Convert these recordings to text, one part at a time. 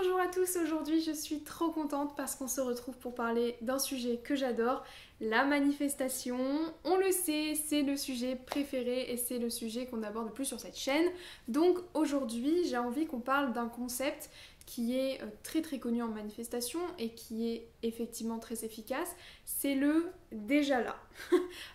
Bonjour à tous, aujourd'hui je suis trop contente parce qu'on se retrouve pour parler d'un sujet que j'adore, la manifestation. On le sait, c'est le sujet préféré et c'est le sujet qu'on aborde le plus sur cette chaîne. Donc aujourd'hui j'ai envie qu'on parle d'un concept qui est très connu en manifestation et qui est effectivement très efficace, c'est le déjà là.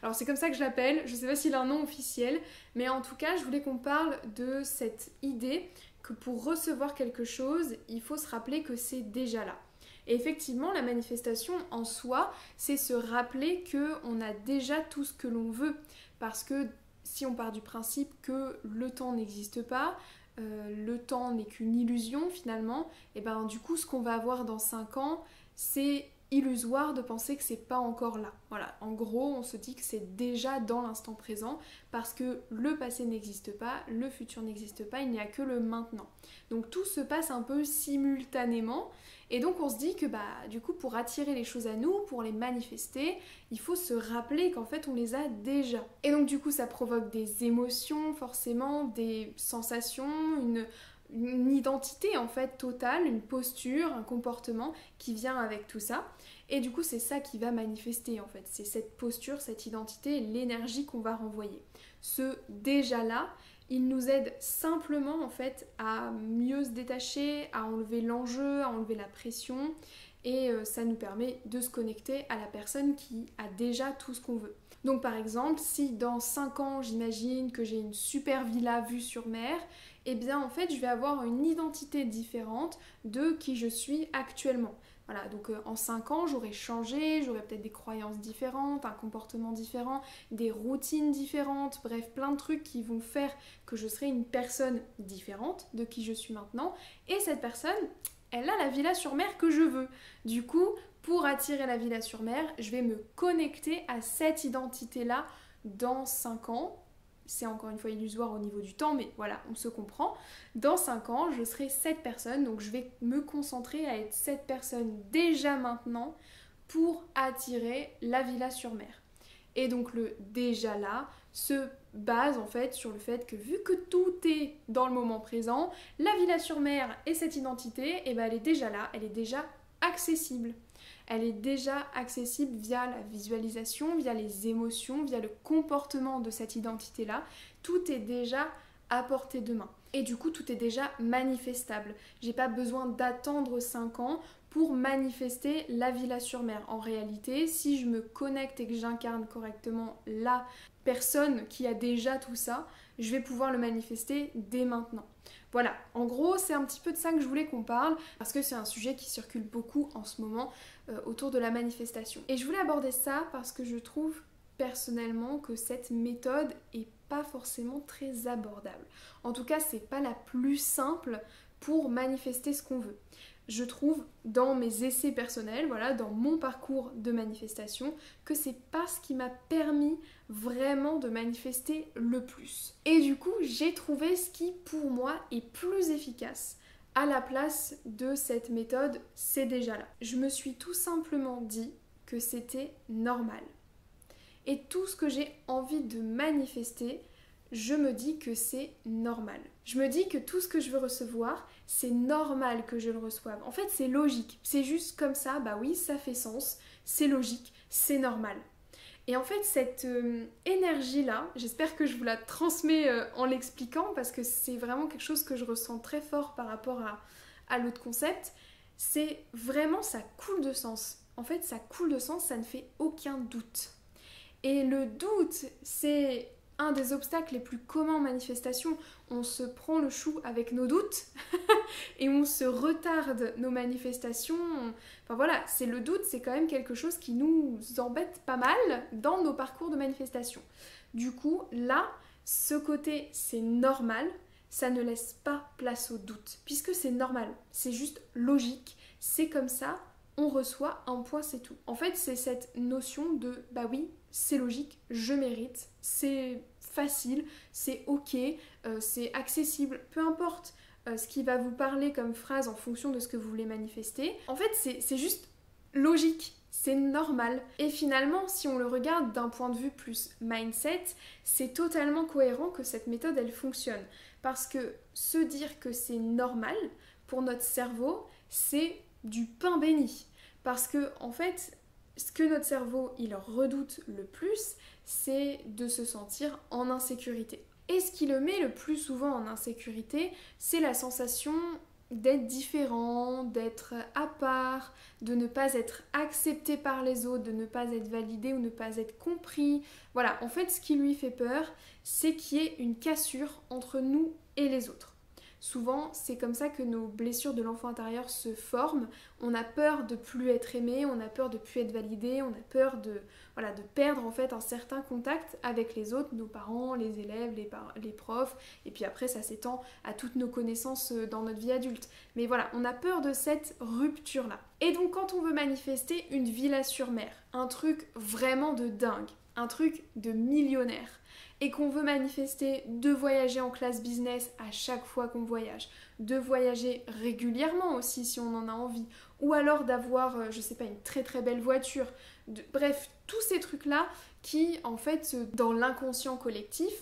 Alors c'est comme ça que je l'appelle, je sais pas s'il a un nom officiel, mais en tout cas je voulais qu'on parle de cette idée que pour recevoir quelque chose, il faut se rappeler que c'est déjà là. Et effectivement, la manifestation en soi, c'est se rappeler qu'on a déjà tout ce que l'on veut. Parce que si on part du principe que le temps n'existe pas, le temps n'est qu'une illusion finalement, et ben du coup ce qu'on va avoir dans 5 ans, c'est illusoire de penser que c'est pas encore là. Voilà, en gros, on se dit que c'est déjà dans l'instant présent parce que le passé n'existe pas, le futur n'existe pas, il n'y a que le maintenant. Donc tout se passe un peu simultanément et donc on se dit que du coup pour attirer les choses à nous, pour les manifester, il faut se rappeler qu'en fait on les a déjà. Et donc du coup ça provoque des émotions forcément, des sensations, une identité en fait totale, une posture, un comportement qui vient avec tout ça. Et du coup c'est ça qui va manifester en fait, c'est cette posture, cette identité, l'énergie qu'on va renvoyer. Ce déjà là, il nous aide simplement en fait à mieux se détacher, à enlever l'enjeu, à enlever la pression et ça nous permet de se connecter à la personne qui a déjà tout ce qu'on veut. Donc par exemple, si dans 5 ans j'imagine que j'ai une super villa vue sur mer, eh bien en fait je vais avoir une identité différente de qui je suis actuellement. Voilà, donc en 5 ans j'aurai changé, j'aurai peut-être des croyances différentes, un comportement différent, des routines différentes, bref plein de trucs qui vont faire que je serai une personne différente de qui je suis maintenant. Et cette personne, elle a la villa sur mer que je veux. Du coup, pour attirer la villa sur mer, je vais me connecter à cette identité-là dans 5 ans. C'est encore une fois illusoire au niveau du temps, mais voilà, on se comprend. Dans 5 ans, je serai cette personne, donc je vais me concentrer à être cette personne déjà maintenant pour attirer la villa sur mer. Et donc le déjà là se base en fait sur le fait que vu que tout est dans le moment présent, la villa sur mer et cette identité, eh ben, elle est déjà là, elle est déjà accessible. Elle est déjà accessible via la visualisation, via les émotions, via le comportement de cette identité-là. Tout est déjà à portée de main. Et du coup, tout est déjà manifestable. J'ai pas besoin d'attendre 5 ans pour manifester la villa sur mer. En réalité, si je me connecte et que j'incarne correctement la personne qui a déjà tout ça, je vais pouvoir le manifester dès maintenant. Voilà, en gros, c'est un petit peu de ça que je voulais qu'on parle, parce que c'est un sujet qui circule beaucoup en ce moment autour de la manifestation. Et je voulais aborder ça parce que je trouve personnellement que cette méthode est pas forcément très abordable. En tout cas, c'est pas la plus simple pour manifester ce qu'on veut. Je trouve dans mes essais personnels, voilà, dans mon parcours de manifestation, que c'est pas ce qui m'a permis vraiment de manifester le plus. Et du coup, j'ai trouvé ce qui pour moi est plus efficace à la place de cette méthode, c'est déjà là. Je me suis tout simplement dit que c'était normal. Et tout ce que j'ai envie de manifester, je me dis que c'est normal. Je me dis que tout ce que je veux recevoir, c'est normal que je le reçoive. En fait, c'est logique. C'est juste comme ça, bah oui, ça fait sens, c'est logique, c'est normal. Et en fait, cette énergie-là, j'espère que je vous la transmets en l'expliquant parce que c'est vraiment quelque chose que je ressens très fort par rapport à l'autre concept. C'est vraiment, ça coule de sens. En fait, ça coule de sens, ça ne fait aucun doute. Et le doute, c'est un des obstacles les plus communs en manifestation. On se prend le chou avec nos doutes et on se retarde nos manifestations. Enfin voilà, c'est le doute, c'est quand même quelque chose qui nous embête pas mal dans nos parcours de manifestation. Du coup, là, ce côté, c'est normal, ça ne laisse pas place au doute, puisque c'est normal, c'est juste logique, c'est comme ça, on reçoit un point, c'est tout. En fait, c'est cette notion de, bah oui, c'est logique, je mérite, c'est facile, c'est ok, c'est accessible, peu importe ce qui va vous parler comme phrase en fonction de ce que vous voulez manifester. En fait, c'est juste logique, c'est normal. Et finalement, si on le regarde d'un point de vue plus mindset, c'est totalement cohérent que cette méthode, elle fonctionne. Parce que se dire que c'est normal, pour notre cerveau, c'est du pain béni. Parce que, en fait, ce que notre cerveau, il redoute le plus, c'est de se sentir en insécurité. Et ce qui le met le plus souvent en insécurité, c'est la sensation d'être différent, d'être à part, de ne pas être accepté par les autres, de ne pas être validé ou ne pas être compris. Voilà, en fait, ce qui lui fait peur, c'est qu'il y ait une cassure entre nous et les autres. Souvent, c'est comme ça que nos blessures de l'enfant intérieur se forment. On a peur de plus être aimé, on a peur de plus être validé, on a peur de perdre en fait un certain contact avec les autres, nos parents, les élèves, les profs, et puis après ça s'étend à toutes nos connaissances dans notre vie adulte. Mais voilà, on a peur de cette rupture-là. Et donc quand on veut manifester une villa sur mer, un truc vraiment de dingue, un truc de millionnaire, et qu'on veut manifester de voyager en classe business à chaque fois qu'on voyage, de voyager régulièrement aussi si on en a envie, ou alors d'avoir, je sais pas, une très très belle voiture, bref, tous ces trucs-là qui, en fait, dans l'inconscient collectif,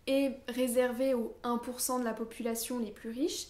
est réservé aux 1% de la population les plus riches.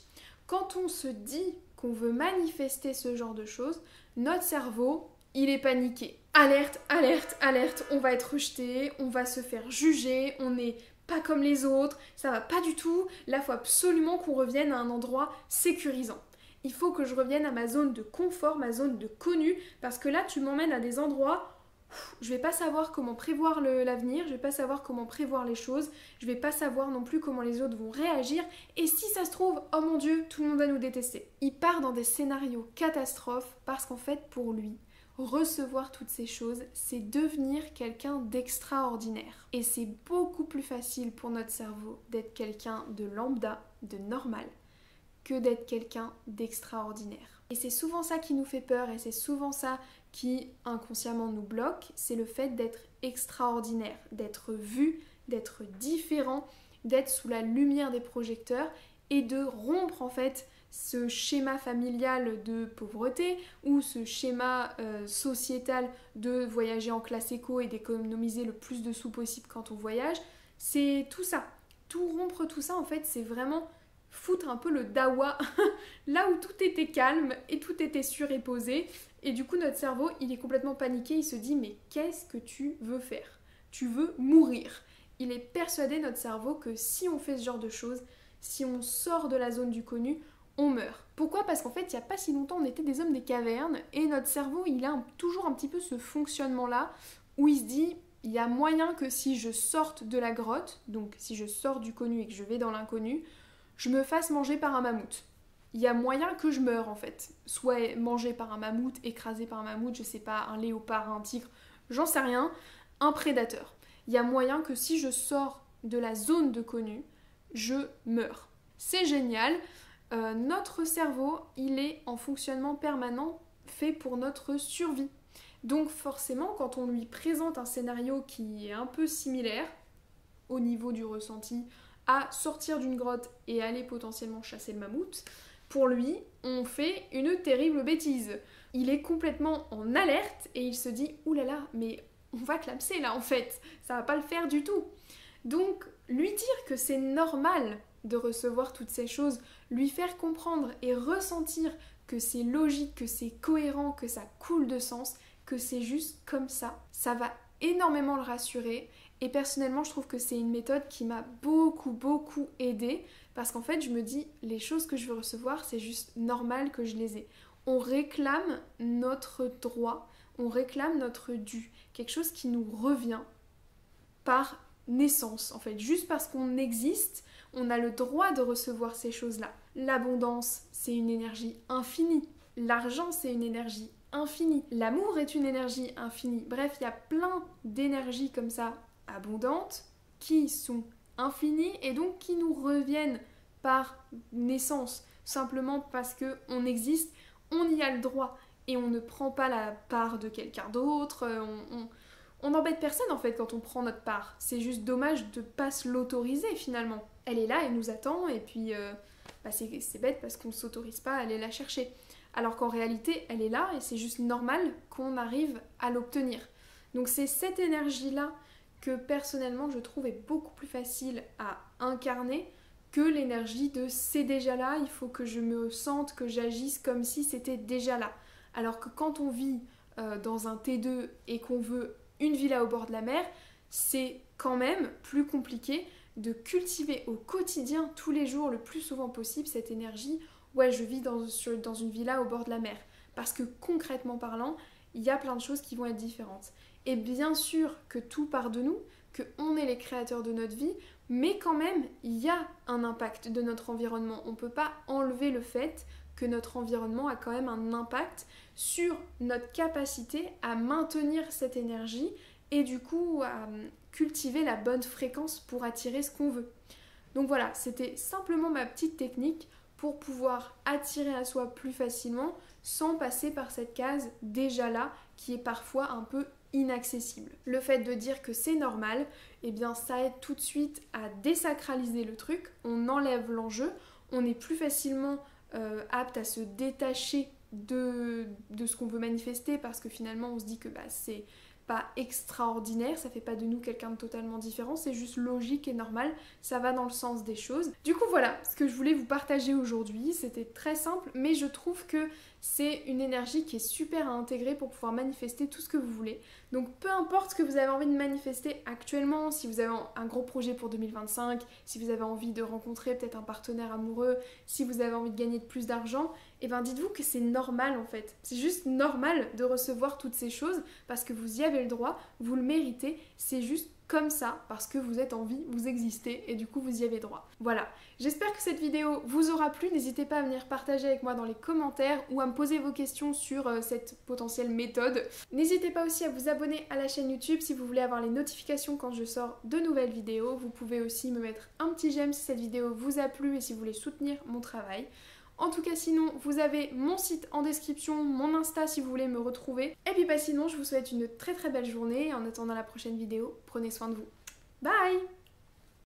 Quand on se dit qu'on veut manifester ce genre de choses, notre cerveau, il est paniqué. Alerte, alerte, alerte, on va être rejeté, on va se faire juger, on n'est pas comme les autres, ça va pas du tout. Là, il faut absolument qu'on revienne à un endroit sécurisant. Il faut que je revienne à ma zone de confort, ma zone de connu, parce que là, tu m'emmènes à des endroits où je vais pas savoir comment prévoir l'avenir, je vais pas savoir comment prévoir les choses, je vais pas savoir non plus comment les autres vont réagir, et si ça se trouve, oh mon Dieu, tout le monde va nous détester. Il part dans des scénarios catastrophes, parce qu'en fait, pour lui, recevoir toutes ces choses, c'est devenir quelqu'un d'extraordinaire. Et c'est beaucoup plus facile pour notre cerveau d'être quelqu'un de lambda, de normal, que d'être quelqu'un d'extraordinaire. Et c'est souvent ça qui nous fait peur, et c'est souvent ça qui inconsciemment nous bloque, c'est le fait d'être extraordinaire, d'être vu, d'être différent, d'être sous la lumière des projecteurs, et de rompre en fait ce schéma familial de pauvreté ou ce schéma sociétal de voyager en classe éco et d'économiser le plus de sous possible quand on voyage. C'est tout ça. Tout rompre tout ça, en fait, c'est vraiment foutre un peu le dawa là où tout était calme et tout était sûr et posé. Et du coup, notre cerveau, il est complètement paniqué. Il se dit, mais qu'est-ce que tu veux faire? Tu veux mourir. Il est persuadé, notre cerveau, que si on fait ce genre de choses, si on sort de la zone du connu, on meurt. Pourquoi? Parce qu'en fait, il n'y a pas si longtemps, on était des hommes des cavernes et notre cerveau, il a toujours un petit peu ce fonctionnement-là où il se dit, il y a moyen que si je sorte de la grotte, donc si je sors du connu et que je vais dans l'inconnu, je me fasse manger par un mammouth. Il y a moyen que je meure en fait. Soit mangé par un mammouth, écrasé par un mammouth, je sais pas, un léopard, un tigre, j'en sais rien, un prédateur. Il y a moyen que si je sors de la zone de connu, je meurs. C'est génial. Notre cerveau, il est en fonctionnement permanent, fait pour notre survie. Donc forcément, quand on lui présente un scénario qui est un peu similaire, au niveau du ressenti, à sortir d'une grotte et aller potentiellement chasser le mammouth, pour lui, on fait une terrible bêtise. Il est complètement en alerte et il se dit « Ouh là là, mais on va clamser là en fait, ça va pas le faire du tout ». Donc, lui dire que c'est normal de recevoir toutes ces choses, lui faire comprendre et ressentir que c'est logique, que c'est cohérent, que ça coule de sens, que c'est juste comme ça va énormément le rassurer. Et personnellement, je trouve que c'est une méthode qui m'a beaucoup aidée parce qu'en fait, je me dis, les choses que je veux recevoir, c'est juste normal que je les ai. On réclame notre droit, on réclame notre dû, quelque chose qui nous revient par naissance, en fait. Juste parce qu'on existe, on a le droit de recevoir ces choses-là. L'abondance, c'est une énergie infinie. L'argent, c'est une énergie infinie. L'amour est une énergie infinie. Bref, il y a plein d'énergies comme ça, abondantes, qui sont infinies et donc qui nous reviennent par naissance. Simplement parce qu'on existe, on y a le droit. Et on ne prend pas la part de quelqu'un d'autre, on n'embête personne en fait quand on prend notre part. C'est juste dommage de ne pas se l'autoriser finalement. Elle est là, elle nous attend et puis c'est bête parce qu'on ne s'autorise pas à aller la chercher. Alors qu'en réalité, elle est là et c'est juste normal qu'on arrive à l'obtenir. Donc c'est cette énergie-là que personnellement je trouve est beaucoup plus facile à incarner que l'énergie de c'est déjà là, il faut que je me sente, que j'agisse comme si c'était déjà là. Alors que quand on vit dans un T2 et qu'on veut une villa au bord de la mer, c'est quand même plus compliqué de cultiver au quotidien, tous les jours, le plus souvent possible, cette énergie. Ouais, je vis dans une villa au bord de la mer. Parce que concrètement parlant, il y a plein de choses qui vont être différentes. Et bien sûr que tout part de nous, qu'on est les créateurs de notre vie, mais quand même, il y a un impact de notre environnement. On ne peut pas enlever le fait que notre environnement a quand même un impact sur notre capacité à maintenir cette énergie et du coup à cultiver la bonne fréquence pour attirer ce qu'on veut. Donc voilà, c'était simplement ma petite technique pour pouvoir attirer à soi plus facilement sans passer par cette case déjà là qui est parfois un peu inaccessible. Le fait de dire que c'est normal, eh bien ça aide tout de suite à désacraliser le truc, on enlève l'enjeu, on est plus facilement apte à se détacher de ce qu'on veut manifester parce que finalement on se dit que c'est pas extraordinaire, ça fait pas de nous quelqu'un de totalement différent, c'est juste logique et normal, ça va dans le sens des choses. Du coup voilà ce que je voulais vous partager aujourd'hui, c'était très simple mais je trouve que c'est une énergie qui est super à intégrer pour pouvoir manifester tout ce que vous voulez. Donc peu importe ce que vous avez envie de manifester actuellement, si vous avez un gros projet pour 2025, si vous avez envie de rencontrer peut-être un partenaire amoureux, si vous avez envie de gagner de plus d'argent, et bien dites-vous que c'est normal en fait. C'est juste normal de recevoir toutes ces choses parce que vous y avez le droit, vous le méritez, c'est juste comme ça parce que vous êtes en vie, vous existez et du coup vous y avez droit. Voilà, j'espère que cette vidéo vous aura plu, n'hésitez pas à venir partager avec moi dans les commentaires ou à me poser vos questions sur cette potentielle méthode. N'hésitez pas aussi à vous abonner à la chaîne YouTube si vous voulez avoir les notifications quand je sors de nouvelles vidéos. Vous pouvez aussi me mettre un petit j'aime si cette vidéo vous a plu et si vous voulez soutenir mon travail. En tout cas sinon, vous avez mon site en description, mon Insta si vous voulez me retrouver. Et puis sinon, je vous souhaite une très très belle journée. En attendant la prochaine vidéo, prenez soin de vous. Bye!